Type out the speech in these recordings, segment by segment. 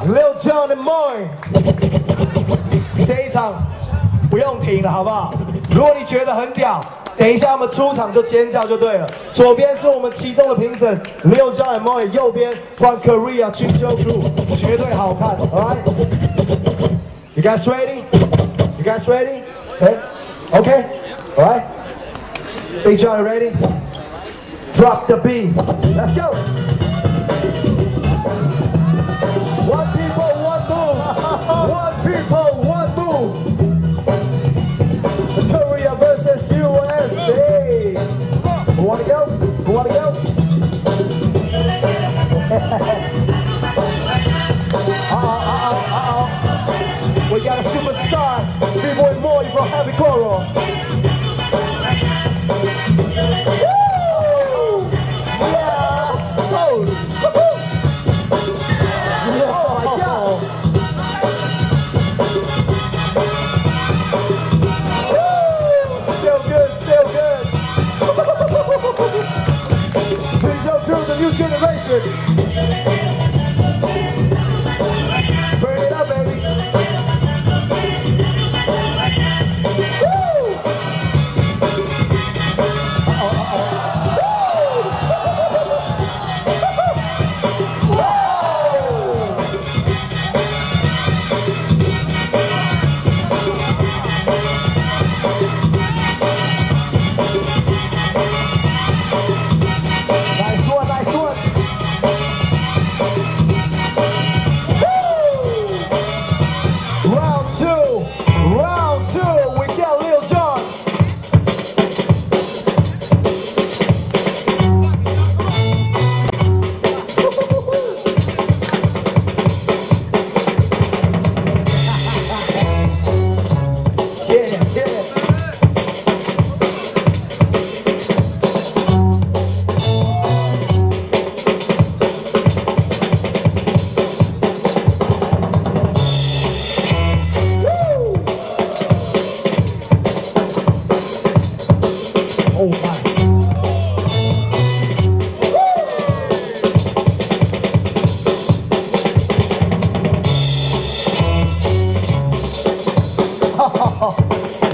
Lil Jon and Moy， 这一场不用停了，好不好？如果你觉得很屌，等一下我们出场就尖叫就对了。左边是我们其中的评审 Lil Jon and Moy， 右边 from Korea Jinjo Crew， 绝对好看。All right， you guys ready? You guys ready? Okay, okay, all right. Big John, ready? Drop the beat. Let's go. One people, one move. One people, one move. Korea versus USA. Who wanna go? Who wanna go? We got a superstar. B-Boy Moy from Heavy Coral. New generation. Burn it up, baby.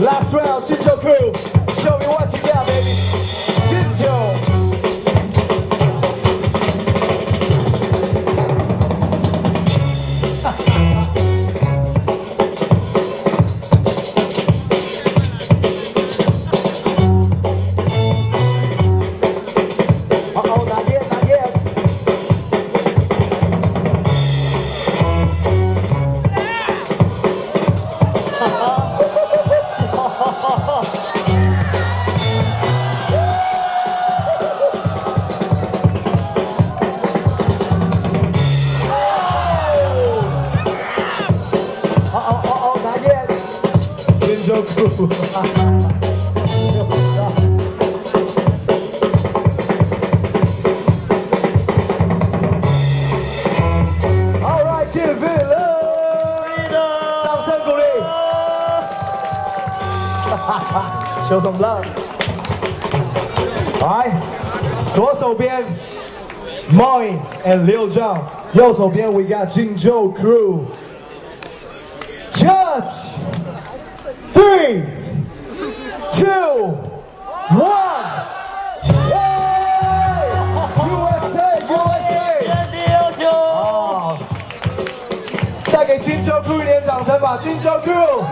Last round, Jinjo Crew. Show me what you got, baby. Jinjo. Uh-oh, not yet, not yet. Jinjo Crew. All right, give it love. 掌声鼓励。Show some love. All right， 左手边 Moy and Lil Jon， 右手边 we got Jinjo Crew. Judge. 3, 2, 1. USA, USA. 哦，再给Jinjo Crew 一点掌声吧，Jinjo Crew。